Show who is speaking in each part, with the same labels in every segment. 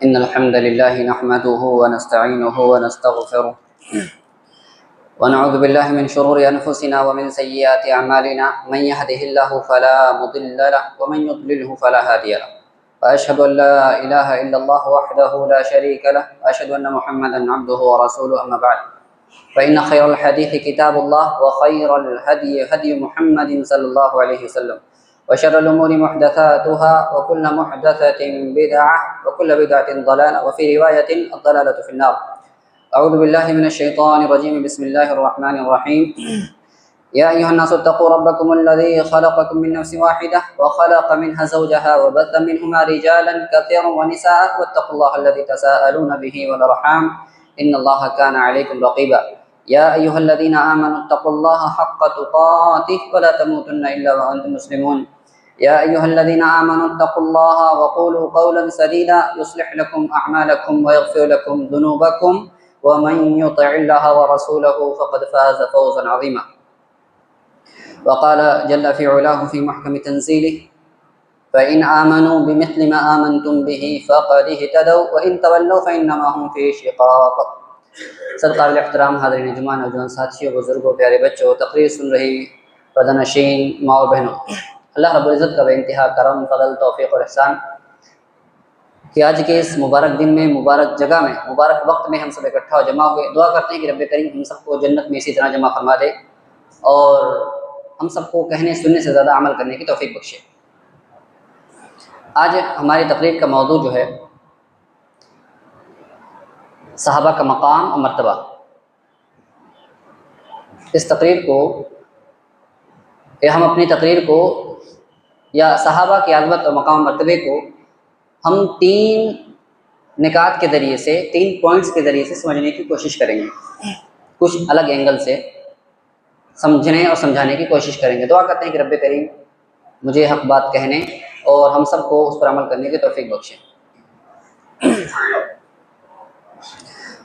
Speaker 1: इन्नल हम्दलिल्लाहि नहमदुहु व नस्तईनुहु व नस्तगफिरुह व नऊज़ु बिल्लाहि मिन शुरूरि अनफुसिना व मिन सय्यिआति अमालिना मन यहदिहिल्लाहु फला मुदिल्ल लहु व मन युद्लिलहु फला हादिय लहु व अशहदु अन ला इलाहा इल्लल्लाह वहदहु ला शरीका लहु व अशहदु अन्न मुहम्मदन अब्दुहु व रसूलुहु अम्मा बअद फ़इन्न खैरल हदीथि किताबुल्लाह व खैरल हदी हदी मुहम्मदिन सल्लल्लाहु अलैहि वसल्लम व शर्रल उमूरि मुहदसातुहा व कुल्लु मुहदसतिन बिदअह व कुल्लु बिदअतिन ज़लालह व फ़ी रिवायतिन अज़्ज़लालतु फ़िन्नार। अऊज़ु बिल्लाहि मिनश शैतानिर रजीम बिस्मिल्लाहिर रहमानिर रहीम। या अय्युहन्नासु इत्तक़ू रब्बकुमुल्लज़ी ख़लक़कुम मिन नफ़्सिन वाहिदह व ख़लक़ मिनहा ज़ौजहा व बस्स मिनहुमा रिजालन कसीरन व निसाअ वत्तक़ुल्लाह अल्लज़ी तसाअलून बिही वल अर्हाम इन्नल्लाह काना अलैकुम रक़ीबा। या अय्युहल्लज़ीना आमनू इत्तक़ुल्लाहा हक़्क़ तुक़ातिह व ला तमूतुन्ना इल्ला व अंतुम मुस्लिमून। या अय्युहल्लज़ीना आमनू इत्तक़ुल्लाहा व क़ूलू क़ौलन सदीदा युस्लिह लकुम अअमालकुम व यग़फिर लकुम ज़ुनूबकुम व मन युतिइल्लाहा व रसूलहु फ़क़द फ़ाज़ फ़ौज़न अज़ीमा। व क़ाल जल्ल फ़ी उलाहु फ़ी महकमि तंज़ीलिह फ़इन आमनू बिमिस्लि मा आमनतुम बिही फ़क़द इह्तदौ व इन तवल्लौ फ़इन्नमा हुम फ़ी शिक़ाक़। सदक़ाबिल एहतराम हाज़रीन जुमा, नौजवान साथियों, बुज़ुर्गों, प्यारे बच्चों, तक़रीर सुन रही पर्दानशीन माँ और बहनों, अल्लाह रब्बुल इज़्ज़त का बेइंतहा करम, फ़ज़ल, तौफ़ीक़ और ihसान कि आज के इस मुबारक दिन में, मुबारक जगह में, मुबारक वक्त में हम सब इकट्ठा और जमा हुए। दुआ करते हैं कि रब्बे करीम हम सबको जन्नत में इसी तरह जमा फरमा दे और हम सबको कहने सुनने से ज़्यादा अमल करने की तौफ़ीक़ बख्शे। आज हमारी तक़रीर का मौजू जो है सहाबा का मकाम और मर्तबा। इस तक़रीर को या हम अपनी तक़रीर को या सहाबा की अज़मत और मकाम मर्तबे को हम 3 निकात के ज़रिए से, 3 पॉइंट्स के ज़रिए से समझने की कोशिश करेंगे। कुछ अलग एंगल से समझने और समझाने की कोशिश करेंगे। दुआ करते हैं कि रब्बे करीम मुझे हक़ बात कहने और हम सबको उस पर अमल करने की तौफ़ीक़ बख्शे।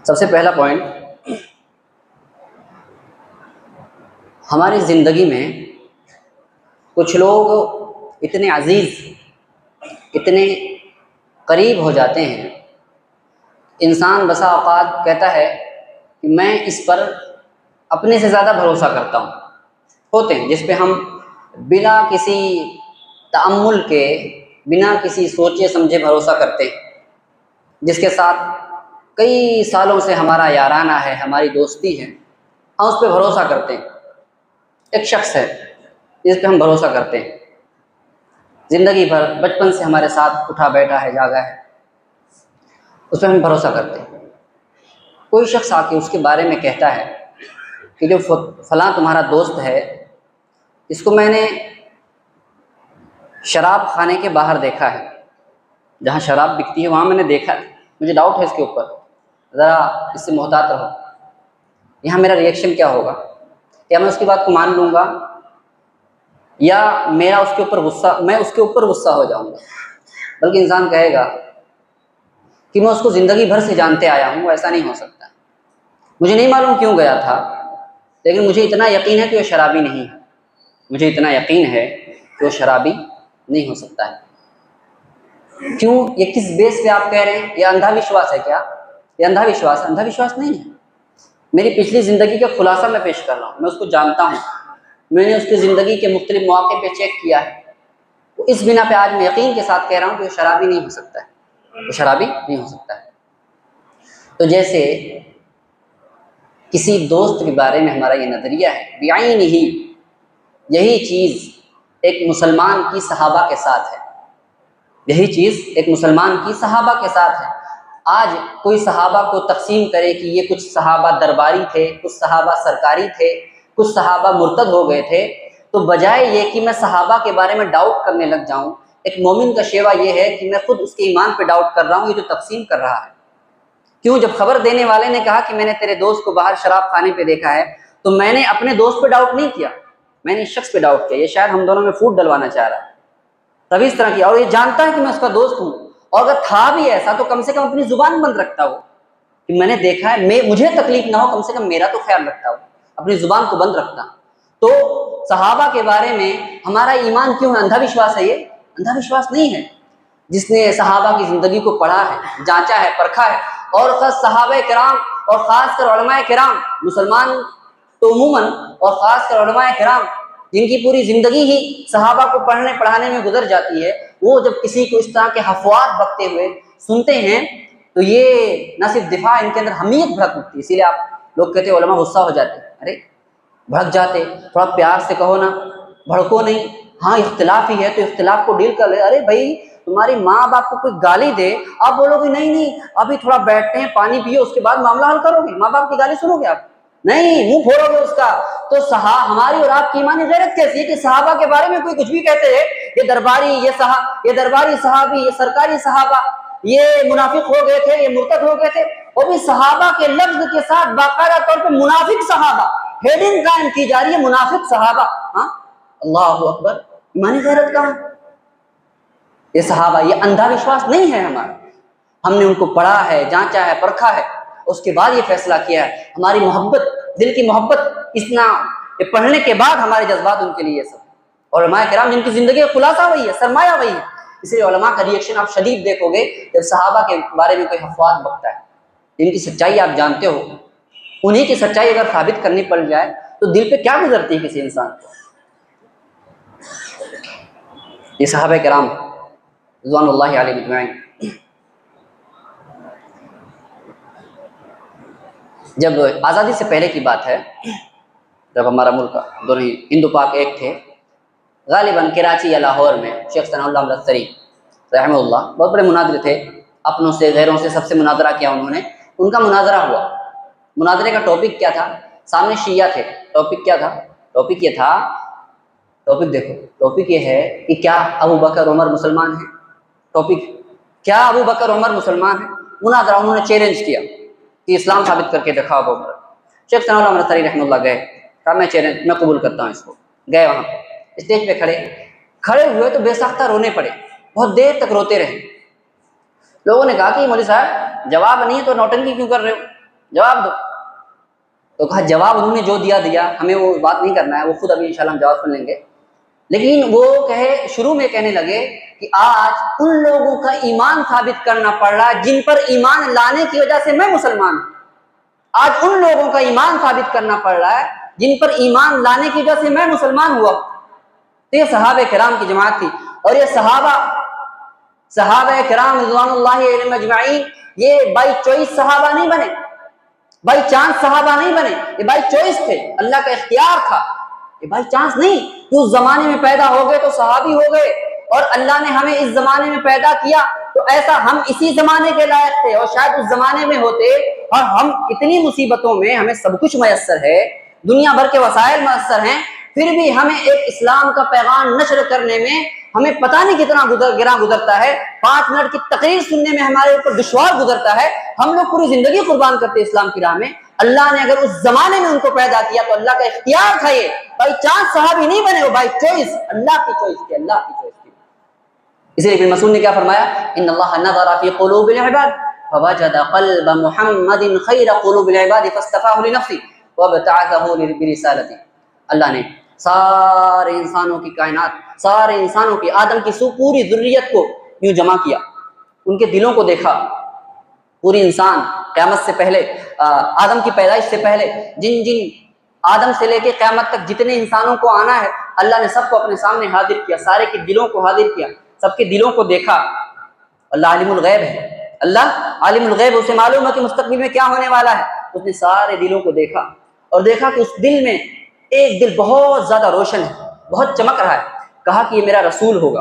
Speaker 1: सबसे पहला पॉइंट, हमारी ज़िंदगी में कुछ लोग इतने अज़ीज़, इतने करीब हो जाते हैं, इंसान बसा औक़ात कहता है कि मैं इस पर अपने से ज़्यादा भरोसा करता हूँ। होते हैं जिस पे हम बिना किसी तअम्मुल के, बिना किसी सोचे समझे भरोसा करते हैं, जिसके साथ कई सालों से हमारा याराना है, हमारी दोस्ती है, हम उस पर भरोसा करते हैं। एक शख्स है जिस पे हम भरोसा करते हैं, ज़िंदगी भर बचपन से हमारे साथ उठा बैठा है, जागा है, उस पर हम भरोसा करते हैं। कोई शख्स आके उसके बारे में कहता है कि जो फलां तुम्हारा दोस्त है, इसको मैंने शराब खाने के बाहर देखा है, जहाँ शराब बिकती है वहाँ मैंने देखा है, मुझे डाउट है इसके ऊपर, ज़रा इससे मोहतात रहो। यहाँ मेरा रिएक्शन क्या होगा? क्या मैं उसकी बात को मान लूँगा या मैं उसके ऊपर गुस्सा हो जाऊँगा? बल्कि इंसान कहेगा कि मैं उसको ज़िंदगी भर से जानते आया हूँ, ऐसा नहीं हो सकता। मुझे नहीं मालूम क्यों गया था, लेकिन मुझे इतना यकीन है कि वो शराबी नहीं है। मुझे इतना यकीन है कि वो शराबी नहीं हो सकता है। क्यों? ये किस बेस पे आप कह रहे हैं? ये अंधाविश्वास है क्या? ये अंधाविश्वास नहीं है। मेरी पिछली ज़िंदगी का खुलासा मैं पेश कर रहा हूँ। मैं उसको जानता हूँ, मैंने उसकी ज़िंदगी के मुख्तलिफ मौके पे चेक किया है। तो इस बिना पे आज मैं यकीन के साथ कह रहा हूँ कि वो शराबी नहीं हो सकता है, वो शराबी नहीं हो सकता है। तो जैसे किसी दोस्त के बारे में हमारा ये नज़रिया है, बिआइन ही यही चीज़ एक मुसलमान की सहाबा के साथ है, यही चीज़ एक मुसलमान की सहाबा के साथ है। आज कोई सहाबा को तकसीम करे कि ये कुछ सहाबा दरबारी थे, कुछ सहाबा सरकारी थे, कुछ सहाबा मुर्तद हो गए थे, तो बजाय ये कि मैं सहाबा के बारे में डाउट करने लग जाऊं, एक मोमिन का शेवा ये है कि मैं खुद उसके ईमान पे डाउट कर रहा हूँ, ये जो तकसीम कर रहा है। क्यों? जब खबर देने वाले ने कहा कि मैंने तेरे दोस्त को बाहर शराब खाने पे देखा है, तो मैंने अपने दोस्त पे डाउट नहीं किया, मैंने इस शख्स पे डाउट किया, ये शायद हम दोनों में फूट डलवाना चाह रहा है, तभी इस तरह किया। और ये जानता है कि मैं उसका दोस्त हूँ, और अगर था भी ऐसा तो कम से कम अपनी जुबान बंद रखता हो कि मैंने देखा है, मुझे तकलीफ ना हो, कम से कम मेरा तो ख्याल रखता हो, अपनी जुबान को बंद रखता। तो सहाबा के बारे में हमारा ईमान क्यों है? अंधाविश्वास है ये? अंधाविश्वास नहीं है। जिसने सहाबा की ज़िंदगी को पढ़ा है, जांचा है, परखा है, और ख़ास सहाबा किराम और ख़ासकर उलमाए किराम, मुसलमान तो उमूमन और ख़ासकर उलमाए किराम जिनकी पूरी ज़िंदगी ही सहाबा को पढ़ने पढ़ाने में गुजर जाती है, वो जब किसी को इस तरह के हफ़वात बकते हुए सुनते हैं तो ये न सिर्फ दिफा, इनके अंदर हमीयत भड़क उठती है। इसीलिए आप लोग कहते हैं उलमा गुस्सा हो जाते हैं, अरे भड़क जाते, थोड़ा प्यार से कहो ना, भड़को नहीं। हाँ इख्तिलाफ ही है तो इख्तिलाफ को डील कर ले। अरे भाई तुम्हारी माँ बाप को कोई गाली दे, आप बोलोगे नहीं नहीं अभी थोड़ा बैठते हैं, पानी पियो, उसके बाद मामला हल करोगे, माँ बाप की गाली सुनोगे आप? नहीं, मुंह फोड़ोगे उसका। तो हमारी और आपकी ईमानी गैरत कैसी है कि सहाबा के बारे में कोई कुछ भी कहते हैं, ये दरबारी, ये दरबारी सहाबी, ये सरकारी सहाबा, ये मुनाफिक हो गए थे, ये मुर्तद हो गए थे। वो भी सहाबा के लफ्ज के साथ बाकायदा तौर पे मुनाफिक सहाबा हेडिंग कायम की जा रही है, मुनाफिक सहाबा। हाँ अल्लाहु अकबर, ईमानी गैरत कहाँ? ये सहाबा, ये अंधा विश्वास नहीं है हमारा। हमने उनको पढ़ा है, जांचा है, परखा है, उसके बाद ये फैसला किया है। हमारी मोहब्बत, दिल की मोहब्बत, इतना ये पढ़ने के बाद हमारे जज्बात उनके लिए सब। और उलमाए किराम जिनकी जिंदगी का खुलासा वही है, सरमाया वही है। इसलिए उलमा का रिएक्शन आप शदीद देखोगे जब सहाबा के बारे में कोई अफवाह बकता है। जिनकी सच्चाई आप जानते हो, उन्हीं की सच्चाई अगर साबित करनी पड़ जाए तो दिल पे क्या गुजरती है किसी इंसान को। ये सहाबा किराम रिज़वानुल्लाहि अलैहिम अजमईन, जब आज़ादी से पहले की बात है, जब हमारा मुल्क दोनों ही हिंदू पाक एक थे, गालिबन कराची या लाहौर में शेख सनाउल्लाह लश्करी रहमतुल्लाह बहुत बड़े मुनाज़िर थे, अपनों से गैरों से सबसे मुनाजरा किया उन्होंने। उनका मुनाजरा हुआ, मुनाजरे का टॉपिक क्या था? सामने शिया थे, टॉपिक क्या था? टॉपिक ये था, टॉपिक देखो, टॉपिक ये है कि क्या अबू बकर उमर मुसलमान हैं? टॉपिक क्या अबू बकर उमर मुसलमान हैं? मुनाजरा उन्होंने चैलेंज किया कि इस्लाम साबित करके दिखाओ अबू बकर। शेख सनाउल्लाह लश्करी रहमतुल्लाह गए, कहा मैं चैलेंज, मैं कबूल करता हूँ इसको। गए वहाँ पर स्टेज पे खड़े हुए तो बेसाख्ता रोने पड़े, बहुत देर तक रोते रहे। लोगों ने कहा कि मौलवी साहब जवाब नहीं है तो नौटंकी क्यों कर रहे हो, जवाब दो। तो कहा जवाब उन्होंने जो दिया, हमें वो बात नहीं करना है, वो खुद अभी इंशाल्लाह हम जवाब सुन लेंगे। लेकिन वो शुरू में कहने लगे कि आज उन लोगों का ईमान साबित करना पड़ रहा है जिन पर ईमान लाने की वजह से मैं मुसलमान हूँ। आज उन लोगों का ईमान साबित करना पड़ रहा है जिन पर ईमान लाने की वजह से मैं मुसलमान हुआ। तो ये सहाबा किराम की जमात थी। और ये सहाबा किराम रिज़वानुल्लाहि अलैहिम अजमईन ये बाई चॉइस सहाबा नहीं बने, बाई चांस सहाबा नहीं बने, ये बाई चॉइस थे, अल्लाह का इख्तियार था, ये बाई चांस नहीं। तो उस जमाने में पैदा हो गए तो सहाबी हो गए, और अल्लाह ने हमें इस जमाने में पैदा किया तो ऐसा हम इसी जमाने के लायक थे, और शायद उस जमाने में होते और हम इतनी मुसीबतों में, हमें सब कुछ मयस्सर है, दुनिया भर के वसाइल मयस्सर हैं, फिर भी हमें एक इस्लाम का पैगाम नशर करने में हमें पता नहीं कितना गिरा गुजरता है, 5 मिनट की तकरीर सुनने में हमारे ऊपर दुश्वार गुजरता है। हम लोग पूरी जिंदगी कुर्बान करते हैं इस्लाम की राह में। अल्लाह ने अगर उस जमाने में उनको पैदा किया तो अल्लाह का इख्तियार था, ये भाई चांस सहाबी नहीं बने, वो भाई चॉइस, अल्लाह की चॉइस थी, अल्लाह की चॉइस थी। इसलिए इब्न मसूद ने क्या फरमाया, इन्नल्लाह नज़रा फी क़ुलूबिल इबाद फवजद क़ल्ब मुहम्मदिन खैर क़ुलूबिल इबाद फस्तफ़ाहु लिनफ़्सी वबतअसहु बिरिसालती। अल्लाह ने सारे इंसानों की कायनात, सारे इंसानों की, आदम की पूरी ज़ुर्रियत को यूं जमा किया, उनके दिलों को देखा। पूरी इंसान क़यामत से पहले, आदम की पैदाइश से पहले, जिन आदम से लेके क़यामत तक जितने इंसानों को आना है, अल्लाह ने सबको अपने सामने हाजिर किया, सारे के दिलों को हाजिर किया, सबके दिलों को देखा। अल्लाह आलिमुल गैब है, अल्लाह आलिमुल गैब, उसे मालूम है कि मुस्तक़बिल में क्या होने वाला है। उसने सारे दिलों को देखा और देखा कि उस दिल में एक दिल बहुत ज़्यादा रोशन है, बहुत चमक रहा है। कहा कि ये मेरा रसूल होगा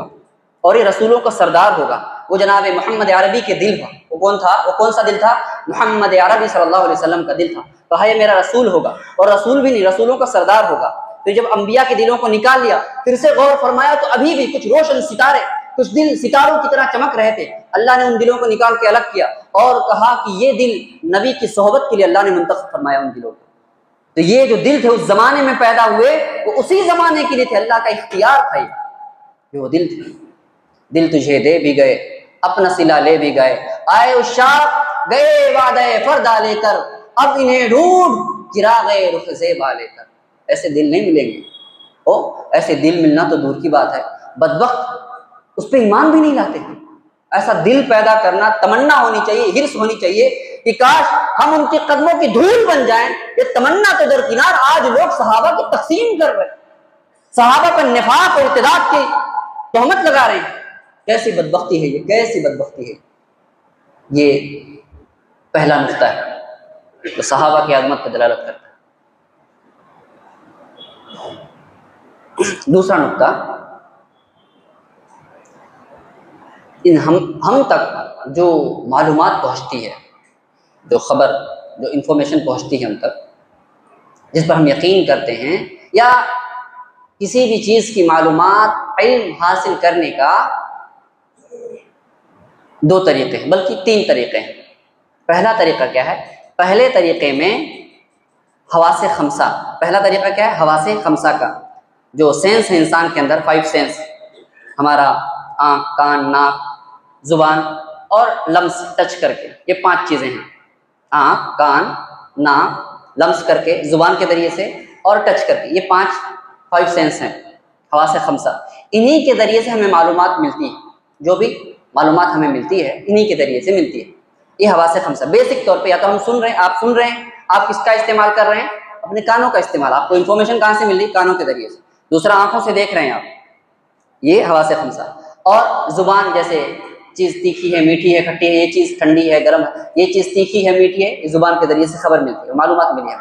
Speaker 1: और ये रसूलों का सरदार होगा। वो जनाब मोहम्मद अरबी के दिल था। वो कौन था? वो कौन सा दिल था? मोहम्मद अरबी सल्लल्लाहु अलैहि वसल्लम का दिल था। कहा ये मेरा रसूल होगा, और रसूल भी नहीं, रसूलों का सरदार होगा। फिर जब अंबिया के दिलों को निकाल लिया, फिर से गौर फरमाया तो अभी भी कुछ रोशन सितारे, कुछ दिल सितारों की तरह चमक रहे थे। अल्लाह ने उन दिलों को निकाल के अलग किया और कहा कि ये दिल नबी की सोहबत के लिए अल्लाह ने मुंतखब फरमाया उन दिलों को। तो ये जो दिल थे उस जमाने में पैदा हुए, वो उसी जमाने के लिए थे, अल्लाह का इख्तियार था ये वो दिल थे। दिल तुझे दे भी गए, अपना सिला ले भी गए, आए उशाक गए वादे फरदा लेकर, अब इन्हें ढूंढ गिरा गए रुख ज़ेबा लेकर। ऐसे दिल नहीं मिलेंगे, ऐसे दिल मिलना तो दूर की बात है, बदबख्त उस पर ईमान भी नहीं लाते हैं। ऐसा दिल पैदा करना, तमन्ना होनी चाहिए, हिर्स होनी चाहिए कि काश हम उनके कदमों की धूल बन जाएं। ये तमन्ना तो दरकिनार, आज लोग सहाबा की तकसीम कर रहे हैं, सहाबा पर निफाक और इत्तेदाद की तहमत लगा रहे हैं। कैसी बदबख्ती है ये, कैसी बदबख्ती है ये। पहला नुक्ता है तो सहाबा की अज़मत पर दलालत करता है। दूसरा नुक्ता, इन हम तक जो मालूमात पहुँचती है, जो खबर, जो इंफॉर्मेशन पहुँचती है हम तक, जिस पर हम यकीन करते हैं, या किसी भी चीज़ की मालूमात, इल्म हासिल करने का दो तरीक़े हैं, बल्कि तीन तरीक़े हैं। पहला तरीक़ा क्या है? पहले तरीक़े में हवासे खमसा, पहला तरीक़ा क्या है? हवासे खमसा का जो सेंस है इंसान के अंदर, 5 सेंस, हमारा आँख, कान, नाक, ज़ुबान और लम्स, टच करके, ये 5 चीज़ें हैं। आँख, कान, नाक, लम्स करके, ज़ुबान के ज़रिए से और टच करके, ये 5 सेंस हैं, हवासे खमसा। इन्हीं के ज़रिए से हमें मालूमात मिलती है, जो भी मालूमात हमें मिलती है इन्हीं के ज़रिए से मिलती है। ये हवासे खमसा बेसिक तौर पे, या तो हम सुन रहे हैं, आप सुन रहे हैं, आप किसका इस्तेमाल कर रहे हैं? अपने कानों का इस्तेमाल। आपको इन्फॉर्मेशन कहाँ से मिल रही? कानों के ज़रिए से। दूसरा, आँखों से देख रहे हैं आप, ये हवासे खमसा। और ज़ुबान, जैसे चीज़ तीखी है, मीठी है, खट्टी है, ये चीज़ ठंडी है, गर्म है, ये चीज़ तीखी है, मीठी है, ज़ुबान के ज़रिए से खबर मिलती है, मालूमात मिली है।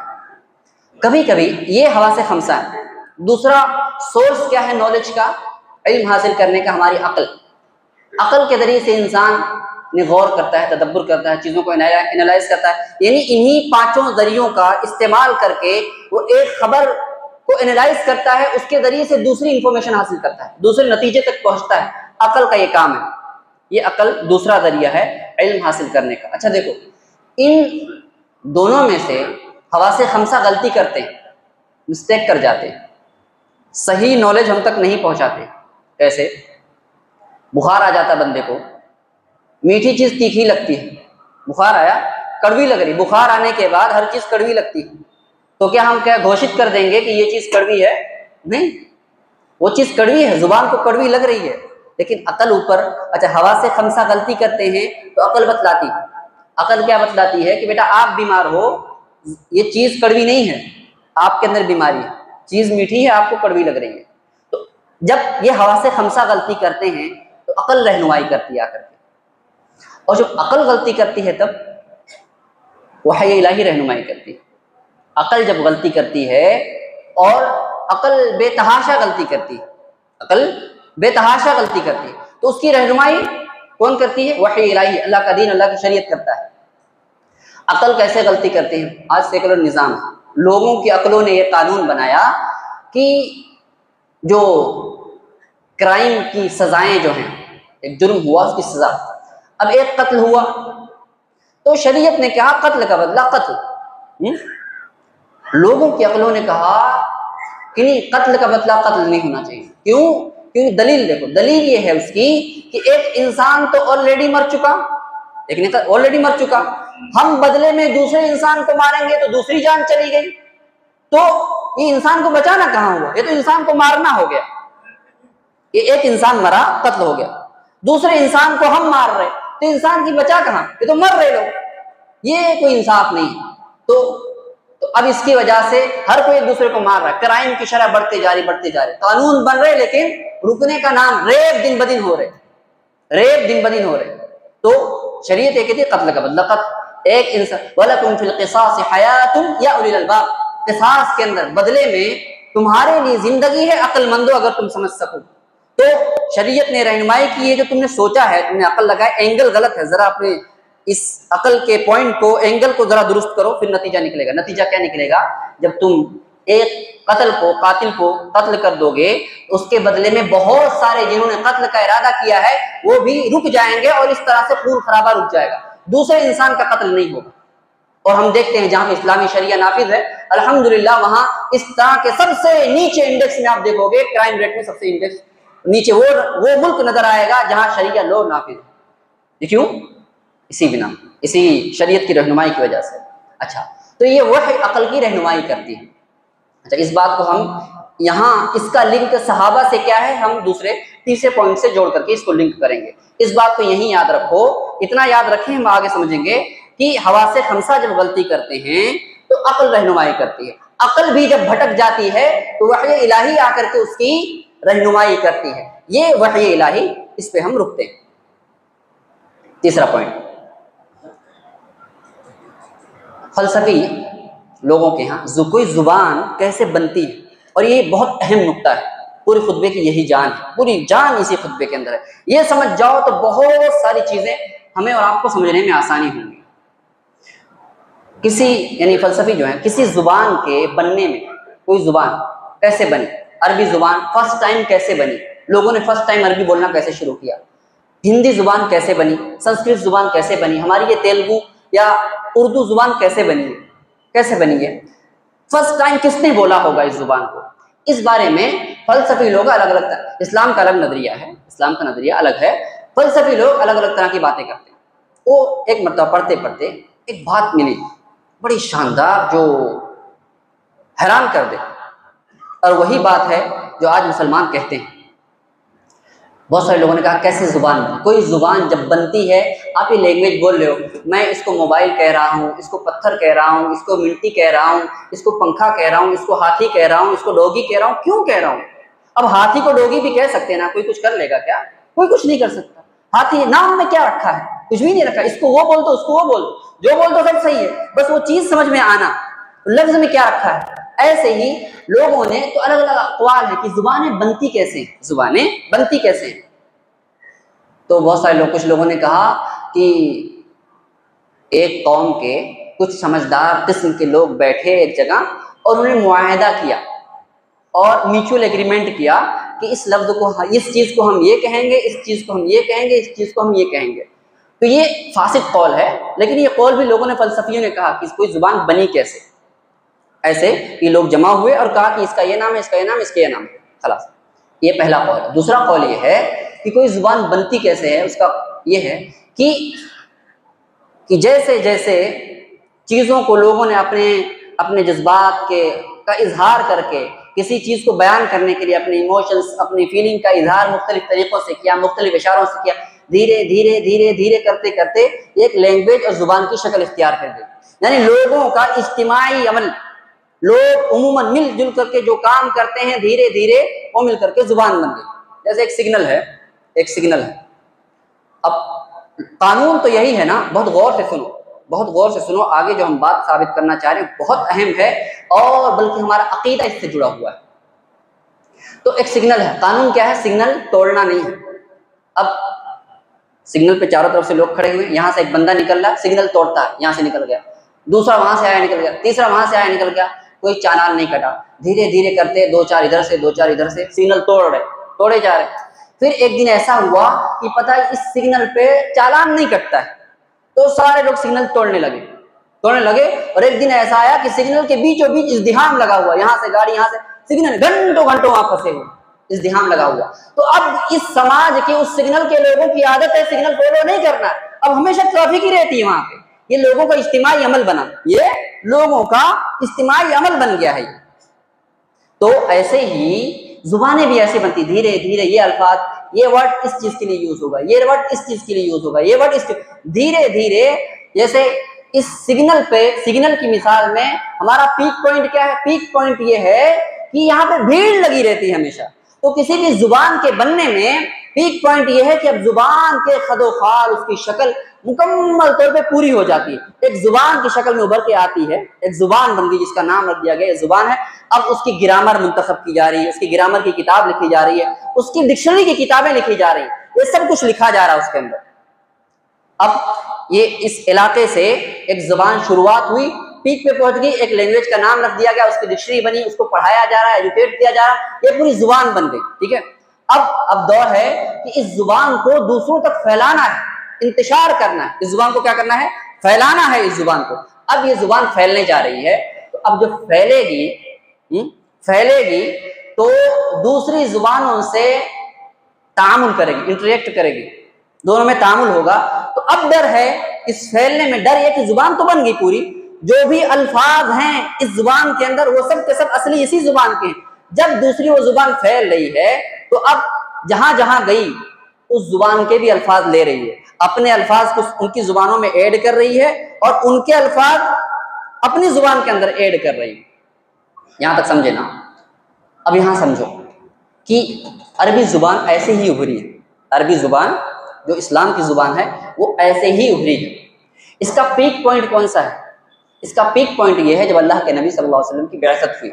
Speaker 1: कभी कभी ये हवासे खमसा है। दूसरा सोर्स क्या है नॉलेज का, इल्म हासिल करने का? हमारी अक्ल। अक्ल के ज़रिए से इंसान ने गौर करता है, तदब्बर करता है, चीज़ों को एनालाइज करता है। यानी इन्हीं 5 ज़रियों का इस्तेमाल करके वो एक खबर को एनालाइज करता है, उसके ज़रिए से दूसरी इंफॉर्मेशन हासिल करता है, दूसरे नतीजे तक पहुँचता है। अक्ल का ये काम है। ये अक्ल दूसरा ज़रिया है इल्म हासिल करने का। अच्छा देखो, इन दोनों में से हवासे खमसा गलती करते हैं, मिस्टेक कर जाते हैं, सही नॉलेज हम तक नहीं पहुँचाते। कैसे? बुखार आ जाता बंदे को, मीठी चीज़ तीखी लगती है, बुखार आया, कड़वी लग रही। बुखार आने के बाद हर चीज़ कड़वी लगती है, तो क्या हम क्या घोषित कर देंगे कि ये चीज़ कड़वी है? नहीं, वो चीज़ कड़वी है, ज़ुबान को कड़वी लग रही है, लेकिन अकल ऊपर। अच्छा, हवासे खमसा गलती करते हैं तो अकल बतलाती, अकल क्या बतलाती है कि बेटा आप बीमार हो, ये चीज़ कड़वी नहीं है, आपके अंदर बीमारी है, चीज़ मीठी है, आपको कड़वी लग रही है। तो जब ये हवासे खमसा गलती करते हैं तो अकल रहनुमाई करती है आकर के, और जब अकल गलती करती है तब वही इलाही रहनुमाई करती है। अकल जब गलती करती है, और अकल बेतहाशा गलती करती है, अकल बेतहाशा गलती करती है, तो उसकी रहनुमाई कौन करती है? वही इलाही, अल्लाह का दीन, अल्लाह की शरीयत करता है। अकल कैसे गलती करती है? आज सेकुलर निज़ाम, लोगों की अकलों ने यह कानून बनाया कि जो क्राइम की सजाएं जो हैं, एक जुर्म हुआ उसकी सजा, अब एक कत्ल हुआ तो शरीयत ने कहा कत्ल का बदला कत्ल। लोगों की अकलों ने कहा कि नहीं, कत्ल का बदला कत्ल नहीं होना चाहिए। क्यों? क्योंकि दलील देखो, दलील ये है उसकी कि एक इंसान तो ऑलरेडी मर चुका, एक ऑलरेडी मर चुका, हम बदले में दूसरे इंसान को मारेंगे तो दूसरी जान चली गई, तो ये इंसान को बचाना कहाँ हुआ? ये तो इंसान को मारना हो गया। ये एक इंसान मरा, कत्ल हो गया, दूसरे इंसान को हम मार रहे, तो इंसान की बचा कहाँ? ये तो मर रहे लोग, ये कोई इंसाफ नहीं। तो अब इसकी वजह से हर कोई एक दूसरे को मार रहा है, क्राइम की शरह बढ़ते जा रही, कानून बन रहे, लेकिन रुकने का नाम, रेप दिन ब दिन हो रहे, रेप दिन ब दिन हो रहे। तो शरीयत ये कहती है कत्ल का बदला कत्ल। एक इंसान, वलकुम फिल क़िसास हयातुन या उलिल अलबाब, क़िसास के अंदर बदले में तुम्हारे लिए जिंदगी है, अक्लमंदो, अगर तुम समझ सको। तो शरीयत ने रहनुमाई की है, जो तुमने सोचा है, तुमने अकल लगाया, एंगल गलत है, जरा अपने इस अकल के पॉइंट को, एंगल को जरा दुरुस्त करो, फिर नतीजा निकलेगा। नतीजा क्या निकलेगा? जब तुम एक कातिल को कत्ल कर दोगे, उसके बदले में बहुत सारे जिन्होंने कत्ल का इरादा किया है वो भी रुक जाएंगे, और इस तरह से खून खराबा रुक जाएगा, दूसरे इंसान का कत्ल नहीं होगा। और हम देखते हैं जहां इस्लामी शरिया नाफिज है, अल्हम्दुलिल्लाह, वहां इस तरह के सबसे नीचे इंडेक्स में आप देखोगे, क्राइम रेट में सबसे इंडेक्स नीचे वो मुल्क नजर आएगा जहां शरिया लो नाफिज है। क्यों? इसी बिना, इसी शरीयत की रहनुमाई की वजह से। अच्छा, तो ये वह अकल की रहनुमाई करती है। अच्छा, इस बात को हम यहाँ इसका लिंक सहाबा से क्या है, हम दूसरे तीसरे पॉइंट से जोड़ करके इसको लिंक करेंगे। इस बात को यही याद रखो, इतना याद रखें, हम आगे समझेंगे कि हवासे खमसा जब गलती करते हैं तो अक्ल रहनुमाई करती है। अक्ल भी जब भटक जाती है तो वही इलाही आकर के उसकी रहनुमाई करती है। ये वही इलाही, इस पे हम रुकते हैं। तीसरा पॉइंट, फलसफी लोगों के यहाँ कोई जुबान कैसे बनती है, और ये बहुत अहम नुक्ता है, पूरे खुतबे की यही जान है, पूरी जान इसी खुतबे के अंदर है। ये समझ जाओ तो बहुत सारी चीजें हमें और आपको समझने में आसानी होंगी। किसी यानी फलसफी जो है, किसी जुबान के बनने में, कोई जुबान कैसे बनी, अरबी जुबान फर्स्ट टाइम कैसे बनी, लोगों ने फर्स्ट टाइम अरबी बोलना कैसे शुरू किया, हिंदी जुबान कैसे बनी, संस्कृत जुबान कैसे बनी, हमारी ये तेलुगु या उर्दू जुबान कैसे बनी है, कैसे बनी है, फर्स्ट टाइम किसने बोला होगा इस जुबान को, इस बारे में फलसफी लोग अलग अलग, इस्लाम का अलग नजरिया है, इस्लाम का नजरिया अलग है, फलसफी लोग अलग अलग तरह की बातें करते हैं। वो एक मरतबा पढ़ते पढ़ते एक बात मिली बड़ी शानदार जो हैरान कर दे, और वही बात है जो आज मुसलमान कहते हैं। बहुत सारे लोगों ने कहा कैसे जुबान, कोई जुबान जब बनती है, आप ये लैंग्वेज बोल रहे हो, मैं इसको मोबाइल कह रहा हूँ, इसको पत्थर कह रहा हूँ, इसको मिट्टी कह रहा हूँ, इसको पंखा कह रहा हूँ, इसको हाथी कह रहा हूँ, इसको डोगी कह रहा हूँ, क्यों कह रहा हूँ? अब हाथी को डोगी भी कह सकते हैं ना, कोई कुछ कर लेगा क्या? कोई कुछ नहीं कर सकता। हाथी नाम में क्या रखा है? कुछ भी नहीं रखा। इसको वो बोल दो, उसको वो बोल दो, जो बोल दो सब सही है, बस वो चीज समझ में आना, लफ्ज में क्या रखा है। ऐसे ही लोगों ने तो अलग अलग अक़वाल है कि जुबानें बनती कैसे हैं, जुबानें बनती कैसे हैं। तो बहुत सारे लोग, कुछ लोगों ने कहा कि एक कौम के कुछ समझदार किस्म के लोग बैठे एक जगह और उन्होंने मुआहदा किया और म्यूचुअल एग्रीमेंट किया कि इस लफ्ज को, इस चीज को हम ये कहेंगे, इस चीज को हम ये कहेंगे, इस चीज को हम ये कहेंगे। तो ये फासिद कौल है, लेकिन ये कौल भी लोगों ने, फलसफियों ने कहा कि कोई जुबान बनी कैसे। ऐसे कि लोग जमा हुए और कहा कि इसका ये नाम है, इसका ये नाम है, इसका ये नाम है, खलास। ये पहला कौल है। दूसरा कौल ये है कि कोई जुबान बनती कैसे है, उसका ये है कि जैसे जैसे चीज़ों को लोगों ने अपने अपने जज्बात का इजहार करके किसी चीज़ को बयान करने के लिए अपने इमोशंस, अपनी फीलिंग का इजहार मुख्तलिफ तरीक़ों से किया, मुख्तलिफ इशारों से किया, धीरे धीरे धीरे धीरे करते करते एक लैंग्वेज और जुबान की शक्ल इख्तियार कर दी। यानी लोगों का इज्तिमाई अमल, लोग उमूमन मिलजुल करके जो काम करते हैं, धीरे धीरे वो मिल करके जुबान बन गई। जैसे एक सिग्नल है, एक सिग्नल है। अब कानून तो यही है ना, बहुत गौर से सुनो, बहुत गौर से सुनो, आगे जो हम बात साबित करना चाह रहे हैं बहुत अहम है और बल्कि हमारा अकीदा इससे जुड़ा हुआ है। तो एक सिग्नल है, कानून क्या है? सिग्नल तोड़ना नहीं है। अब सिग्नल पे चारों तरफ से लोग खड़े हुए, यहाँ से एक बंदा निकल रहा, सिग्नल तोड़ता है, यहाँ से निकल गया, दूसरा वहां से आया निकल गया, तीसरा वहां से आया निकल गया, कोई चालान नहीं कटा, धीरे धीरे करते दो चार इधर से, दो चार इधर से, सिग्नल तोड़े जा रहे। फिर एक दिन ऐसा हुआ कि पता है इस सिग्नल पे चालान नहीं कटता है, तो सारे लोग सिग्नल तोड़ने लगे। और एक दिन ऐसा आया कि सिग्नल के बीचों बीच इज़्दिहाम लगा हुआ, यहाँ से गाड़ी, यहाँ से सिग्नल, घंटों घंटों वहां फंसे हुए, इज़्दिहाम लगा हुआ। तो अब इस समाज के, उस सिग्नल के लोगों की आदत है सिग्नल फॉलो नहीं करना, अब हमेशा ट्रैफिक ही रहती है वहां पे। ये लोगों का इज्तिमाई अमल बना, ये लोगों का इज्तिमाई अमल बन गया है। तो ऐसे ही जुबानें भी ऐसे बनती, धीरे धीरे ये अल्फाज, ये वर्ड इस चीज के लिए यूज होगा, ये वर्ड इस चीज के लिए यूज होगा, ये वर्ड इस, धीरे धीरे। जैसे इस सिग्नल पे, सिग्नल की मिसाल में हमारा पीक पॉइंट क्या है? पीक पॉइंट ये है कि यहाँ पे भीड़ लगी रहती है हमेशा। तो किसी भी जुबान के बनने में पीक पॉइंट ये है कि अब जुबान के खदोखाल, उसकी शक्ल मुकम्मल तौर पे पूरी हो जाती है, एक जुबान की शक्ल में उभर के आती है, एक जुबान बन गई जिसका नाम रख दिया गया जुबान है। अब उसकी ग्रामर मुंतखब की जा रही है, उसकी ग्रामर की किताब लिखी जा रही है, उसकी डिक्शनरी की किताबें लिखी जा रही है, ये सब कुछ लिखा जा रहा है उसके अंदर। अब ये इस इलाके से एक जुबान शुरुआत हुई, पीक पे पहुंच गई, एक लैंग्वेज का नाम रख दिया गया, उसकी डिक्शनरी बनी, उसको पढ़ाया जा रहा है, एजुकेट किया जा रहा है, ये पूरी जुबान बन गई। ठीक है, अब दौर है कि इस जुबान को दूसरों तक फैलाना है, इंतशार करना है। इस जुबान को क्या करना है? फैलाना है इस जुबान को। अब ये जुबान फैलने जा रही है, तो अब जो फैलेगी तो दूसरी जुबानों से तामुल करेगी, इंटरेक्ट करेगी, दोनों में तामुल होगा। तो अब डर है, इस फैलने में डर है कि जुबान तो बन गई पूरी, जो भी अल्फाज हैं इस जुबान के अंदर वो सब के सब असली इसी जुबान के हैं। जब दूसरी वो जुबान फैल रही है तो अब जहां जहां गई उस जुबान के भी अल्फाज ले रही है, अपने अल्फाज को उनकी जुबानों में ऐड कर रही है और उनके अल्फाज अपनी जुबान के अंदर ऐड कर रही है। यहां तक समझे ना? अब यहां समझो कि अरबी जुबान ऐसे ही उभरी है, अरबी जुबान जो इस्लाम की जुबान है वो ऐसे ही उभरी है। इसका पीक पॉइंट कौन सा है? इसका पीक पॉइंट ये है जब अल्लाह के नबी सल्लल्लाहु अलैहि वसल्लम की बिअसत हुई,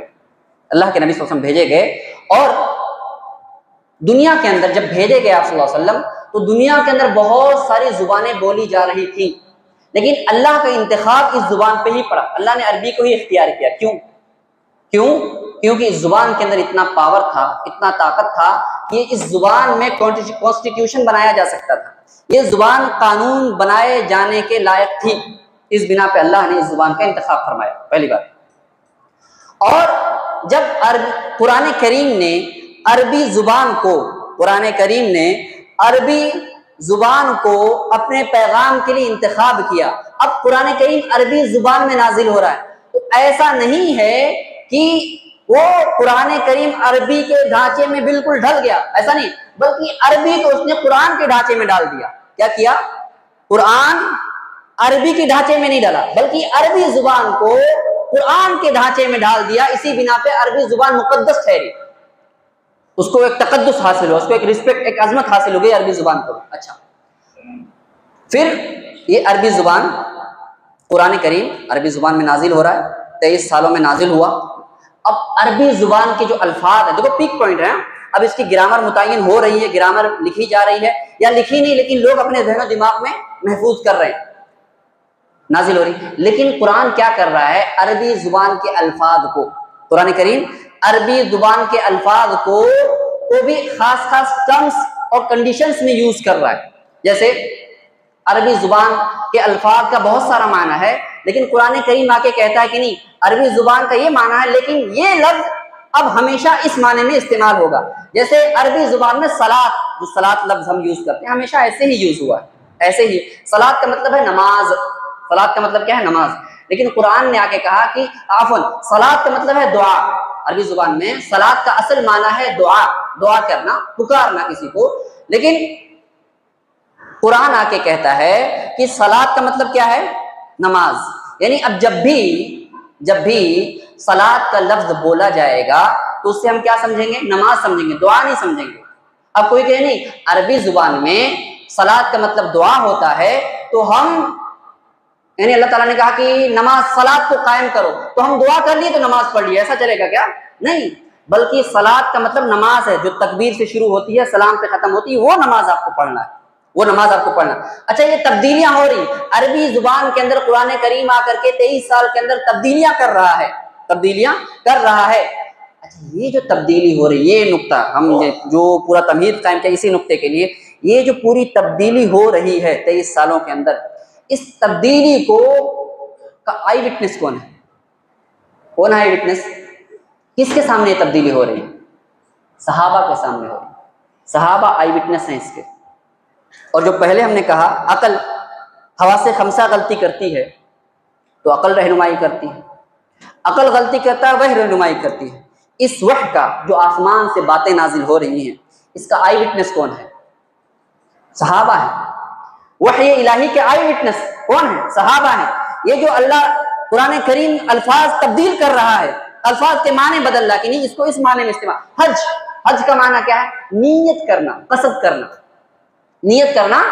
Speaker 1: अल्लाह के नबी सल्लल्लाहु अलैहि वसल्लम भेजे गए और दुनिया के अंदर जब भेजे गए आप सल्लल्लाहु अलैहि वसल्लम तो दुनिया के अंदर बहुत सारी जुबानें बोली जा रही थी, लेकिन अल्लाह का इंतखाब इस जुबान पे ही पड़ा। अल्लाह ने अरबी को ही इख्तियार किया। क्यों? क्योंकि इस जुबान के अंदर इतना पावर था, इतना ताकत था कि इस जुबान में कॉन्स्टिट्यूशन बनाया जा सकता था, ये जुबान कानून बनाए जाने के लायक थी। इस बिना पे अल्लाह ने इस जुबान का इंतखाब फरमाया, पहली बात। और जब कुरान करीम ने अरबी जुबान को, कुरान करीम ने अरबी जुबान को अपने पैगाम के लिए इंतखाब किया, अब कुरान करीम अरबी जुबान में नाजिल हो रहा है, तो ऐसा नहीं है कि वो कुरान करीम अरबी के ढांचे में बिल्कुल ढल गया, ऐसा नहीं, बल्कि अरबी को उसने कुरान के ढांचे में डाल दिया। क्या किया? कुरान अरबी के ढांचे में नहीं डाला, बल्कि अरबी जुबान को कुरान के ढांचे में डाल दिया। इसी बिना पे अरबी जुबान मुकद्दस ठहरी, उसको एक तकद्दुस हासिल हुआ, उसको एक रिस्पेक्ट, एक अजमत हासिल हो गई अरबी जुबान को। अच्छा, फिर ये अरबी जुबान, कुरान करीम अरबी जुबान में नाजिल हो रहा है, 23 सालों में नाजिल हुआ। अब अरबी जुबान के जो अल्फाज है, देखो पीक पॉइंट है, अब इसकी ग्रामर मुतय्यन हो रही है, ग्रामर लिखी जा रही है, या लिखी नहीं लेकिन लोग अपने ज़हन और दिमाग में महफूज कर रहे हैं, नाजिल हो रही। लेकिन कुरान क्या कर रहा है? अरबी जुबान के अल्फाज को, कुरान करीम अरबी जुबान के अल्फाज को भी खास खास टर्म्स और कंडीशंस में यूज कर रहा है। जैसे अरबी जुबान के अल्फाज का बहुत सारा माना है, लेकिन कुरान करीम आके कहता है कि नहीं, अरबी जुबान का ये माना है, लेकिन ये लफ्ज अब हमेशा इस माने में इस्तेमाल होगा। जैसे अरबी जुबान में सलात, जो सलात लफ्ज हम यूज करते हैं, हमेशा ऐसे ही यूज हुआ है, ऐसे ही। सलात का मतलब है नमाज, सलात का मतलब क्या है? नमाज। लेकिन कुरान ने आके कहा कि आफन, सलात का मतलब है दुआ। अरबी जुबान में सलात का असल माना है दुआ, दुआ करना, पुकारना किसी को। लेकिन कुरान आके कहता है कि सलात का मतलब क्या है? नमाज। यानी अब जब भी सलात का लफ्ज बोला जाएगा तो उससे हम क्या समझेंगे? नमाज समझेंगे, दुआ नहीं समझेंगे। अब कोई कहे नहीं, अरबी जुबान में सलात का मतलब दुआ होता है, तो हम, यानी अल्लाह ताला ने कहा कि नमाज, सलात को कायम करो, तो हम दुआ कर लिए तो नमाज पढ़ लिए, ऐसा चलेगा क्या? नहीं, बल्कि सलात का मतलब नमाज है, जो तकबीर से शुरू होती है, सलाम पे खत्म होती है, वो नमाज आपको पढ़ना है, वो नमाज आपको पढ़ना। अच्छा, ये तब्दीलियां हो रही अरबी जुबान के अंदर, कुरान करीम आकर के 23 साल के अंदर तब्दीलियां कर रहा है, तब्दीलियां कर रहा है। अच्छा, ये जो तब्दीली हो रही, ये नुक्ता हम जो पूरा तमहीद कायम किया इसी नुक्ते के लिए, ये जो पूरी तब्दीली हो रही है 23 सालों के अंदर, इस तब्दीली को का आई विटनेस कौन है? कौन है आई विटनेस? किसके सामने तब्दीली हो रही है? सहाबा के सामने हो रही है, सहाबा आई विटनेस है इसके। और जो पहले हमने कहा, अकल हवासे खमसा गलती करती है तो अकल रहनुमाई करती है, अकल गलती करता है वह रहनुमाई करती है। इस वह का जो आसमान से बातें नाजिल हो रही हैं, इसका आई विटनेस कौन है? सहाबा है। वह ये इलाही के आई विटनेस कौन है? सहाबा है। ये जो अल्लाह कुरान करीम अल्फाज तब्दील कर रहा है, अल्फाज के माने बदल रहा कि नहीं, इसको इस माने में इस्तेमाल। हज, हज का माना क्या है? नीयत करना, कसद करना, नीयत करना,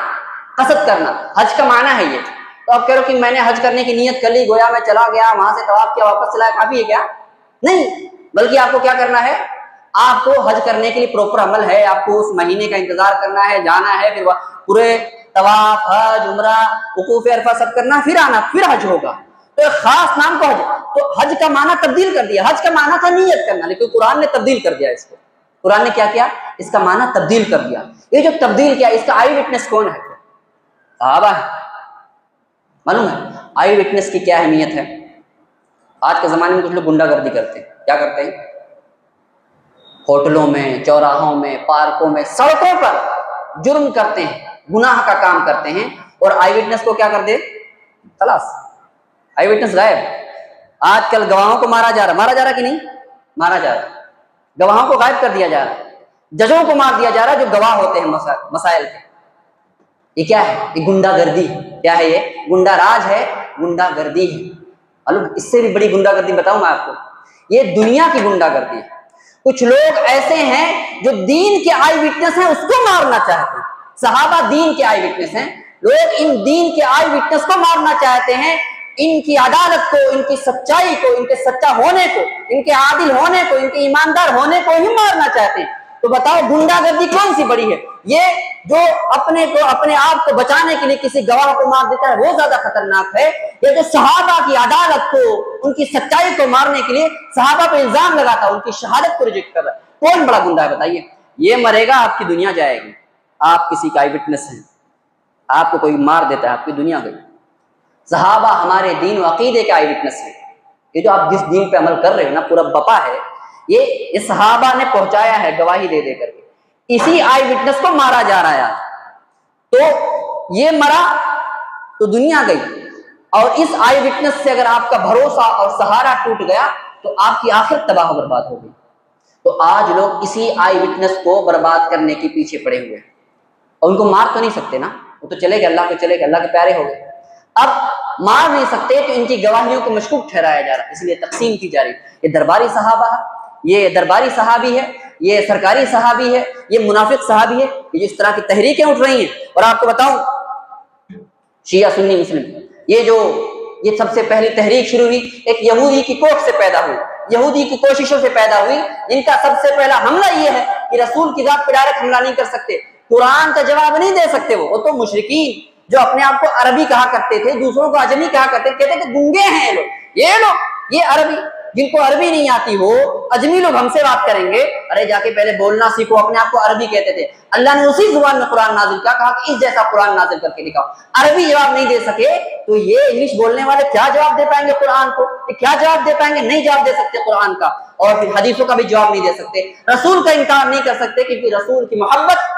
Speaker 1: कसद करना, हज का माना है ये। तो आप कह रहे हो कि मैंने हज करने की नीयत कर ली, गोया मैं चला गया, वहां से तवाफ किया, वापस चला, काफी है क्या? नहीं, बल्कि आपको क्या करना है? आपको हज करने के लिए प्रॉपर अमल है, आपको उस महीने का इंतजार करना है, जाना है, फिर पूरे तवाफ, हज, उम्रा, वकूफ अरफा सब करना, फिर आना, फिर हज होगा। तो एक खास नाम को हज, तो हज का माना तब्दील कर दिया। हज का माना था नीयत करना, लेकिन कुरान ने तब्दील कर दिया इसको। कुरान ने क्या किया? इसका माना तब्दील कर दिया। ये जो तब्दील किया, इसका आई विटनेस कौन है? सहाबा है। मालूम है आई विटनेस की क्या अहमियत है? आज के जमाने में कुछ लोग गुंडागर्दी करते हैं। क्या करते हैं? होटलों में, चौराहों में, पार्कों में, सड़कों पर जुर्म करते हैं, गुनाह का काम करते हैं, और आई विटनेस को क्या कर दे? खलास, आई विटनेस गायब। आजकल गवाहों को मारा जा रहा कि नहीं मारा जा रहा, गवाहों को गायब कर दिया जा रहा, जजों को मार दिया जा रहा जो गवाह होते हैं मसाइल के। ये क्या है? ये गुंडागर्दी। क्या है ये? गुंडा राज है, गुंडागर्दी है। मालूम इससे भी बड़ी गुंडागर्दी बताऊं मैं आपको, ये दुनिया की गुंडागर्दी है। कुछ लोग ऐसे हैं जो दीन के आई विटनेस हैं उसको मारना चाहते हैं। सहाबा दीन के आई विटनेस हैं, लोग इन दीन के आई विटनेस को मारना चाहते हैं, इनकी अदालत को, इनकी सच्चाई को, इनके सच्चा होने को, इनके आदिल होने को, इनके ईमानदार होने को ही मारना चाहते हैं। तो बताओ गुंडागर्दी कौन सी बड़ी है? ये जो अपने आप को बचाने के लिए किसी गवाह को मार देता है वो ज्यादा खतरनाक है, ये जो सहाबा की अदालत को, उनकी सच्चाई को मारने के लिए सहाबा पे इल्जाम लगाता है, उनकी शहादत को रिजेक्ट कर रहा है, कौन बड़ा गुंडा है बताइए? ये मरेगा आपकी दुनिया जाएगी। आप किसी का आई विटनेस हैं, आपको कोई मार देता है, आपकी दुनिया गई। सहाबा हमारे दीन व अकीदे के आई विटनेस है। ये जो आप जिस दीन पे अमल कर रहे हो ना, पूरा बपा है, ये सहाबा ने पहुंचाया है गवाही दे दे करके। इसी आई विटनेस को मारा जा रहा है आज। तो ये मरा तो दुनिया गई, और इस आई विटनेस से अगर आपका भरोसा और सहारा टूट गया तो आपकी आखिरत तबाह बर्बाद हो गई। तो आज लोग इसी आई विटनेस को बर्बाद करने के पीछे पड़े हुए हैं, और उनको मार तो नहीं सकते ना, वो तो चले गए, अल्लाह के चले गए, अल्लाह के प्यारे हो गए। अब मार नहीं सकते तो इनकी गवाहियों को मशकूक ठहराया जा रहा है, इसलिए तकसीम की जा रही। ये दरबारी सहाबा है, ये दरबारी सहाबी है, ये सरकारी सहाबी है, ये मुनाफिक सहाबी है। ये इस तरह की तहरीकें उठ रही हैं। और आपको बताऊं, शिया सुन्नी मुस्लिम, ये सबसे पहली तहरीक शुरू हुई एक यहूदी की कोख से पैदा हुई, यहूदी की कोशिशों से पैदा हुई। इनका सबसे पहला हमला ये है कि रसूल की जात पर डायरेक्ट हमला नहीं कर सकते, कुरान का जवाब नहीं दे सकते। वो तो मुशरिकीन जो अपने आप को अरबी कहा करते थे, दूसरों को अजमी कहा करते थे, कहते थे गूंगे हैं ये लोग, ये अरबी, जिनको अरबी नहीं आती हो, अजमी लोग हमसे बात करेंगे। अरे जाके पहले बोलना सीखो, अपने आप को अरबी कहते थे। अल्लाह ने उसी जुबान में कुरान नाजिल किया, कहा कि इस जैसा कुरान नाजिल करके दिखाओ। अरबी जवाब नहीं दे सके तो ये इंग्लिश बोलने वाले क्या जवाब दे पाएंगे कुरान को? क्या जवाब दे पाएंगे? नहीं जवाब दे सकते कुरान का, और फिर हदीसों का भी जवाब नहीं दे सकते, रसूल का इनकार नहीं कर सकते, क्योंकि रसूल की मोहब्बत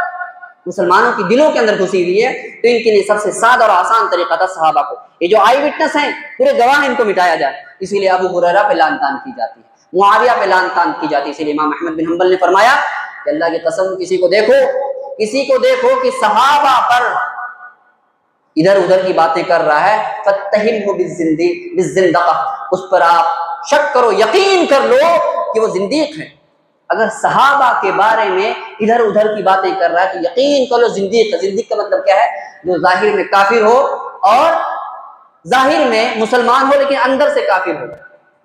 Speaker 1: मुसलमानों की दिलों के अंदर घुसी हुई है। तो इनके लिए सबसे सादा और आसान तरीका था सहाबा को, ये जो आई विटनेस हैं, पूरे गवाह, इनको मिटाया जाए। इसीलिए अबू हुरैरा पे लान तान की जाती है, मुआविया पे लान तान की जाती है। इसीलिए इमाम अहमद बिन हंबल ने फरमाया कि अल्लाह की कसम, किसी को देखो कि सहाबा पर इधर उधर की बातें कर रहा है, फत्तहिमहु बिज़िंदक़ा, उस पर आप शक करो, यकीन कर लो कि वो जिंदीक है। अगर सहाबा के बारे में इधर उधर की बातें कर रहा है तो यकीन करो जिंदीक है। जिंदीक का मतलब क्या है? जो जाहिर में काफिर हो और जाहिर में मुसलमान हो लेकिन अंदर से काफिर हो,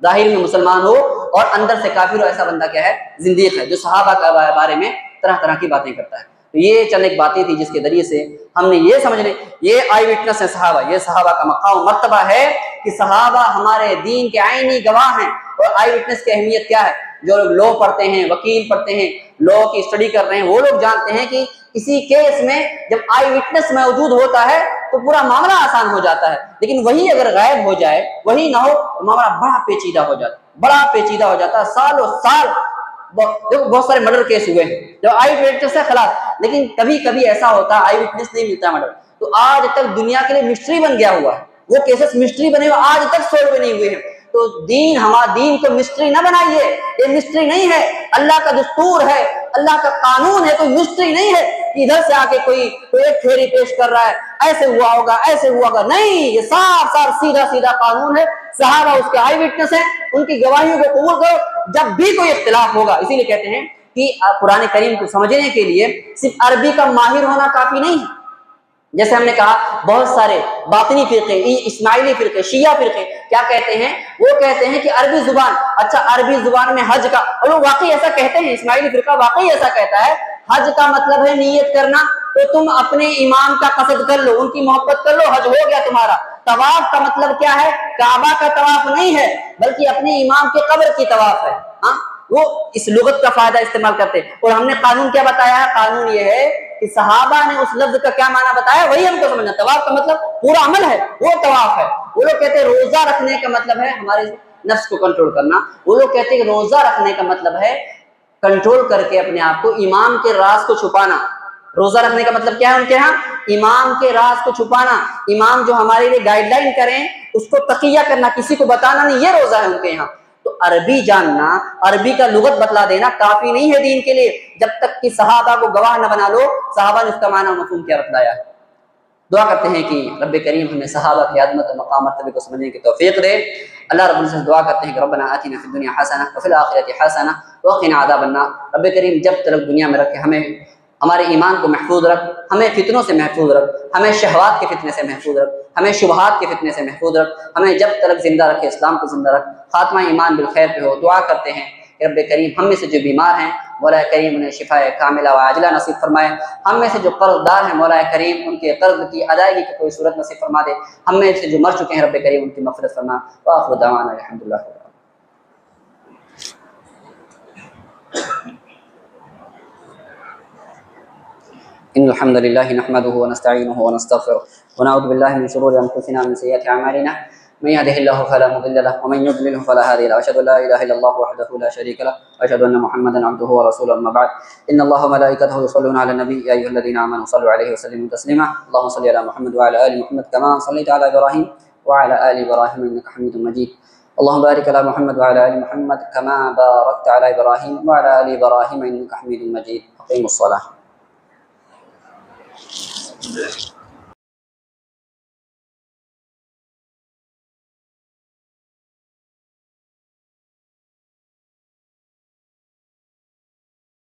Speaker 1: जाहिर में मुसलमान हो और अंदर से काफिर हो, ऐसा बंदा क्या है? जिंदीक है, जो सहाबा के बारे में तरह तरह की बातें करता है। तो ये चंद एक बातें थी जिसके जरिए से हमने ये समझने, ये आई विटनेस है सहाबा, ये सहाबा का मकाम मर्तबा है कि सहाबा हमारे दीन के आईनी गवाह हैं। और आई विटनेस की अहमियत क्या है? जो लोग लॉ पढ़ते हैं, वकील पढ़ते हैं, लॉ की स्टडी कर रहे हैं, वो लोग जानते हैं कि किसी केस में जब आई विटनेस मौजूद होता है तो पूरा मामला आसान हो जाता है, लेकिन वही अगर गायब हो जाए, वही ना हो, तो मामला बड़ा पेचीदा हो जाता है, बड़ा पेचीदा हो जाता है। सालों साल देखो बहुत सारे मर्डर केस हुए हैं जो आई विटनेस से खिलाफ, लेकिन कभी कभी ऐसा होता है आई विटनेस नहीं मिलता मर्डर, तो आज तक दुनिया के लिए मिस्ट्री बन गया हुआ है, वो केसेस मिस्ट्री बने हुए आज तक सोल्व नहीं हुए हैं। तो दीन, हमारा दीन को मिस्ट्री ना बनाइए, ये मिस्ट्री नहीं है, अल्लाह का दस्तूर है, अल्लाह का कानून है, कोई मिस्ट्री नहीं है कि इधर से आके कोई एक थ्योरी पेश कर रहा है, ऐसे हुआ होगा, ऐसे हुआ होगा, नहीं, ये साफ साफ सीधा सीधा कानून है। सहाबा उसके आई विटनेस है, उनकी गवाहियों को कबूल करो जब भी कोई इख्तिलाफ होगा। इसीलिए कहते हैं कि कुरान करीम को समझने के लिए सिर्फ अरबी का माहिर होना काफी नहीं है। जैसे हमने कहा बहुत सारे बातिनी फिरके, इस्माइली फिरके, शिया फिरके क्या कहते हैं? वो कहते हैं कि अरबी जुबान, अच्छा अरबी जुबान में हज का, और वो वाकई ऐसा कहते हैं, इस्माइली फिरका वाकई ऐसा कहता है, हज का मतलब है नियत करना, तो तुम अपने इमाम का कसद कर लो, उनकी मोहब्बत कर लो, हज हो गया तुम्हारा। तवाफ का मतलब क्या है? काबा का तवाफ नहीं है, बल्कि अपने इमाम के कब्र की तवाफ है। हाँ, वो इस लुगत का फायदा इस्तेमाल करते हैं। और हमने कानून क्या बताया है? कानून ये है कि सहाबा ने उस लफ्ज का क्या माना बताया, वही हमको समझना। तवाफ का मतलब पूरा अमल है, वो तवाफ है। वो लोग कहते हैं रोजा रखने का मतलब है हमारे नफ्स को कंट्रोल करना, वो लोग कहते हैं कि रोजा रखने का मतलब है कंट्रोल करके अपने आप को, इमाम के राज को छुपाना, रोजा रखने का मतलब क्या है उनके यहाँ? इमाम के राज को छुपाना, इमाम जो हमारे लिए गाइडलाइन करें उसको तकिया करना, किसी को बताना नहीं, ये रोजा है उनके यहाँ। तो अरबी जानना, अरबी का लुगत बतला देना काफी नहीं है दीन के लिए, जब तक कि सहाबा को गवाह न बना लो। सहाबा ने उसका माना मफहूम क्या बतलाया। दुआ करते हैं कि रब्बे करीम हमें सहाबा की अज़मत और मक़ाम मर्तबे को समझने की तौफीक दे। अल्लाह रब्बुल इज़्ज़त दुआ करते हैं कि रब्बना आतिना फ़िद दुनिया हसना व फ़िल आखिरति हसना व क़िना अज़ाबन्नार। रब्बे करीम जब तक दुनिया में रखे हमें हमारे ईमान को महफूज रख, हमें फितनों से महफूज रख, हमें शहवात के फितने से महफूज रख, हमें शुबहात के फितने से महफूज रख, हमें जब तक जिंदा रखे इस्लाम को जिंदा रख, खात्मा ईमान बिल खैर पे हो। दुआ करते हैं कि रब्बे करीम हम में से जो बीमार हैं मौला करीम उन्हें शिफाए कामिला व आजिला नसीब फरमाए। हम में से जो कर्जदार हैं मौला करीम उनके कर्ज की अदायगी की कोई सूरत नसीब फरमा दे। हम में से जो मर चुके हैं रब्बे करीम उनकी मग़फ़िरत फरमा। व आखिरु दअवाना अल्हम्दुलिल्लाह। इन्नल हम्दुलिल्लाहि नहमदुहु व नस्तईनुहुहु व नस्तगफिरुह व नऊज़ु बिल्लाहि मिन शुरूरि अनफुसिना व मिन सय्यिआति अअमालिना मन यहदिहिल्लाहु फला मुदिल्ल लहु व मन युद्लिलहु फला हादिय लहु। अशहदु अल्ला इलाहा इल्लल्लाहु वहदहु ला शरीका लहु व अशहदु अन्न मुहम्मदन अब्दुहु व रसूलुहु। अम्मा बअद इन्नल्लाहा व मलाइकतहु युसल्लूना अलन नबी या अय्युहल्लज़ीना आमनू सल्लु अलैहि व सल्लिमू तस्लीमा। अल्लाहुम्मा सल्लि अला मुहम्मद व अला आलि मुहम्मद कमा सल्लैता अला इब्राहीम व अला आलि इब्राहीम इन्नका हमीदुम मजीद। अल्लाहुम्मा बारिक अला मुहम्मद व अला आलि मुहम्मद कमा बारकता अला इब्राहीम व अला आलि इब्राहीम इन्नका हमीदुम मजीद। अक़ीमुस सलाह।